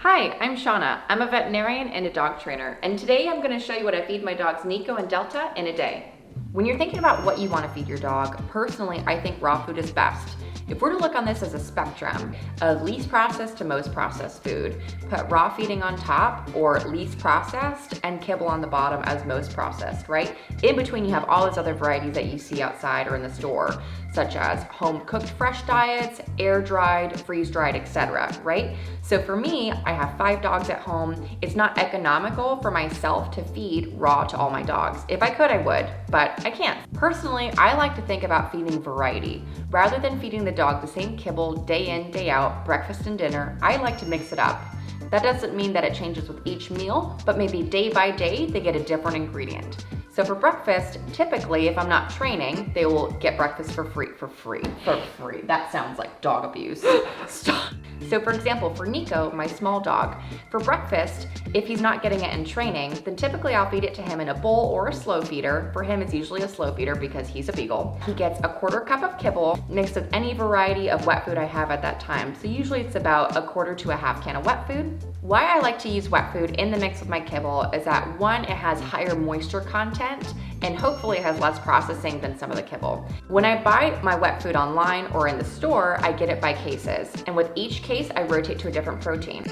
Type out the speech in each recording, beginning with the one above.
Hi, I'm Shauna. I'm a veterinarian and a dog trainer, and today I'm going to show you what I feed my dogs Nico and Delta in a day. When you're thinking about what you want to feed your dog, personally, I think raw food is best. If we're to look on this as a spectrum of least processed to most processed food, put raw feeding on top or least processed and kibble on the bottom as most processed, right? In between you have all those other varieties that you see outside or in the store, such as home cooked fresh diets, air dried, freeze dried, etc., right? So for me, I have 5 dogs at home. It's not economical for myself to feed raw to all my dogs. If I could, I would, but I can't. Personally, I like to think about feeding variety. Rather than feeding the dog the same kibble day in, day out, breakfast and dinner, I like to mix it up. That doesn't mean that it changes with each meal, but maybe day by day, they get a different ingredient. So for breakfast, typically, if I'm not training, they will get breakfast for free. That sounds like dog abuse. Stop. So for example, for Nico, my small dog, for breakfast, if he's not getting it in training, then typically I'll feed it to him in a bowl or a slow feeder. For him, it's usually a slow feeder because he's a beagle. He gets a 1/4 cup of kibble mixed with any variety of wet food I have at that time. So usually it's about a 1/4 to a 1/2 can of wet food. Why I like to use wet food in the mix with my kibble is that one, it has higher moisture content and hopefully it has less processing than some of the kibble. When I buy my wet food online or in the store, I get it by cases. And with each case, I rotate to a different protein.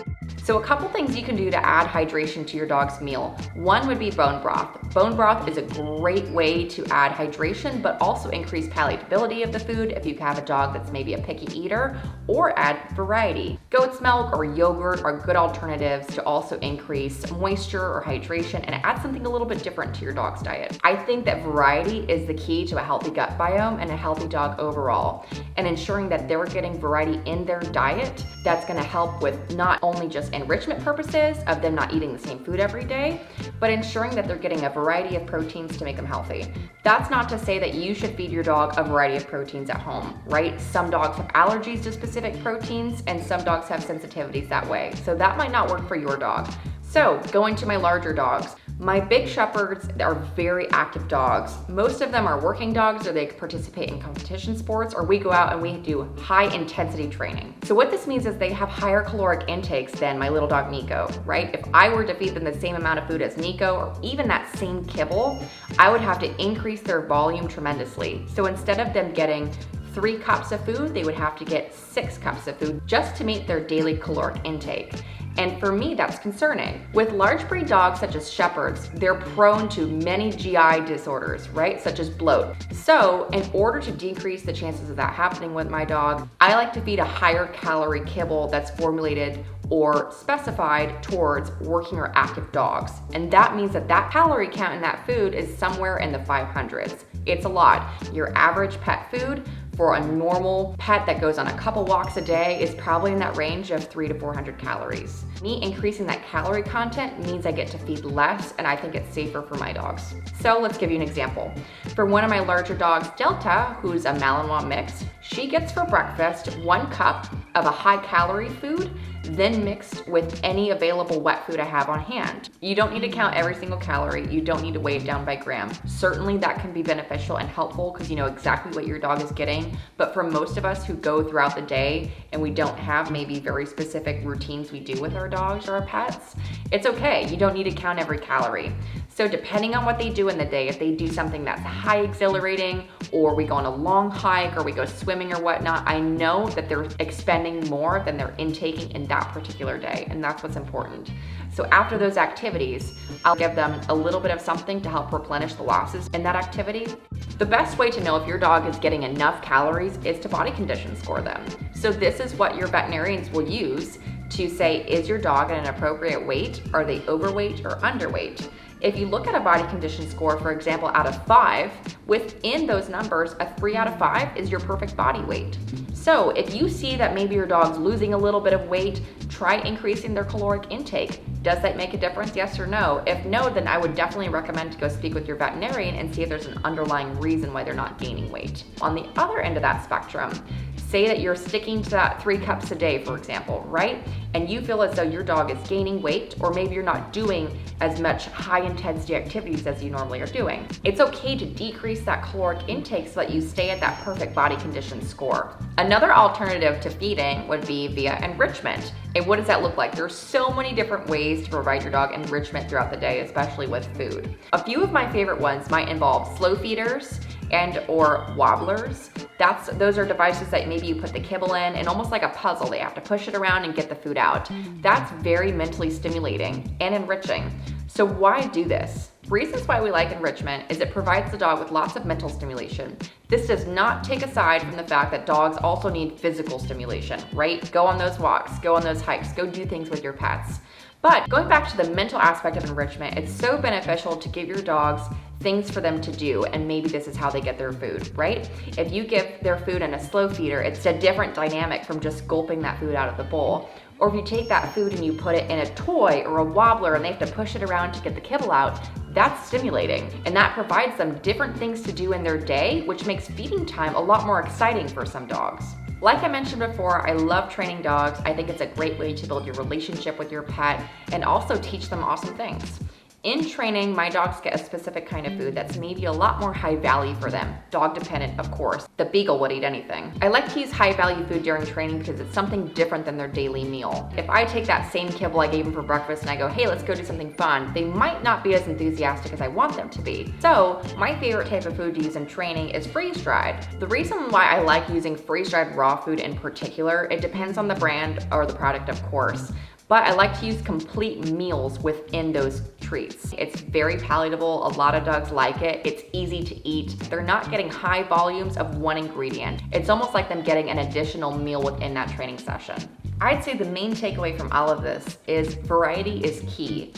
So a couple things you can do to add hydration to your dog's meal. One would be bone broth. Bone broth is a great way to add hydration, but also increase palatability of the food if you have a dog that's maybe a picky eater, or add variety. Goat's milk or yogurt are good alternatives to also increase moisture or hydration and add something a little bit different to your dog's diet. I think that variety is the key to a healthy gut biome and a healthy dog overall. And ensuring that they're getting variety in their diet, that's gonna help with not only just enrichment purposes of them not eating the same food every day, but ensuring that they're getting a variety of proteins to make them healthy. That's not to say that you should feed your dog a variety of proteins at home, right? Some dogs have allergies to specific proteins and some dogs have sensitivities that way. So that might not work for your dog. So going to my larger dogs, my big shepherds are very active dogs. Most of them are working dogs or they participate in competition sports, or we go out and we do high intensity training. So what this means is they have higher caloric intakes than my little dog Nico, right? If I were to feed them the same amount of food as Nico or even that same kibble, I would have to increase their volume tremendously. So instead of them getting 3 cups of food, they would have to get 6 cups of food just to meet their daily caloric intake. And for me, that's concerning. With large breed dogs such as shepherds, they're prone to many GI disorders, right? Such as bloat. So in order to decrease the chances of that happening with my dog, I like to feed a higher calorie kibble that's formulated or specified towards working or active dogs. And that means that that calorie count in that food is somewhere in the 500s. It's a lot. Your average pet food for a normal pet that goes on a couple walks a day is probably in that range of 300 to 400 calories. Me increasing that calorie content means I get to feed less and I think it's safer for my dogs. So let's give you an example. For one of my larger dogs, Delta, who's a Malinois mix, she gets for breakfast 1 cup of a high calorie food, then mixed with any available wet food I have on hand. You don't need to count every single calorie. You don't need to weigh it down by gram. Certainly that can be beneficial and helpful because you know exactly what your dog is getting. But for most of us who go throughout the day and we don't have maybe very specific routines we do with our dogs or our pets, it's okay. You don't need to count every calorie. So depending on what they do in the day, if they do something that's high exhilarating, or we go on a long hike, or we go swimming or whatnot, I know that they're expending more than they're intaking in that particular day, and that's what's important. So after those activities, I'll give them a little bit of something to help replenish the losses in that activity. The best way to know if your dog is getting enough calories is to body condition score them. So this is what your veterinarians will use to say, is your dog at an appropriate weight? Are they overweight or underweight? If you look at a body condition score, for example, out of 5, within those numbers, a 3 out of 5 is your perfect body weight. So if you see that maybe your dog's losing a little bit of weight, try increasing their caloric intake. Does that make a difference, yes or no? If no, then I would definitely recommend to go speak with your veterinarian and see if there's an underlying reason why they're not gaining weight. On the other end of that spectrum, say that you're sticking to that 3 cups a day, for example, right? and you feel as though your dog is gaining weight, or maybe you're not doing as much high intensity activities as you normally are doing. It's okay to decrease that caloric intake so that you stay at that perfect body condition score. Another alternative to feeding would be via enrichment. And what does that look like? There's so many different ways to provide your dog enrichment throughout the day, especially with food. A few of my favorite ones might involve slow feeders and or wobblers. Those are devices that maybe you put the kibble in, and almost like a puzzle, they have to push it around and get the food out. That's very mentally stimulating and enriching. So why do this? Reasons why we like enrichment is it provides the dog with lots of mental stimulation. This does not take aside from the fact that dogs also need physical stimulation, right? Go on those walks, go on those hikes, go do things with your pets. But going back to the mental aspect of enrichment, it's so beneficial to give your dogs things for them to do, and maybe this is how they get their food, right? If you give their food in a slow feeder, it's a different dynamic from just gulping that food out of the bowl. Or if you take that food and you put it in a toy or a wobbler and they have to push it around to get the kibble out, that's stimulating. And that provides them different things to do in their day, which makes feeding time a lot more exciting for some dogs. Like I mentioned before, I love training dogs. I think it's a great way to build your relationship with your pet and also teach them awesome things. In training, my dogs get a specific kind of food that's maybe a lot more high value for them. Dog dependent, of course. The beagle would eat anything. I like to use high value food during training because it's something different than their daily meal. If I take that same kibble I gave them for breakfast and I go, hey, let's go do something fun, they might not be as enthusiastic as I want them to be. So my favorite type of food to use in training is freeze-dried. The reason why I like using freeze-dried raw food in particular, it depends on the brand or the product, of course. But I like to use complete meals within those treats. It's very palatable, a lot of dogs like it, it's easy to eat. They're not getting high volumes of one ingredient. It's almost like them getting an additional meal within that training session. I'd say the main takeaway from all of this is variety is key.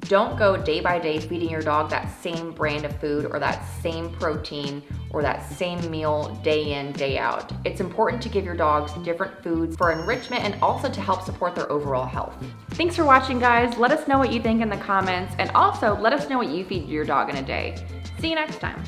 Don't go day by day feeding your dog that same brand of food or that same protein or that same meal day in, day out. It's important to give your dogs different foods for enrichment and also to help support their overall health. Thanks for watching, guys. Let us know what you think in the comments, and also let us know what you feed your dog in a day. See you next time.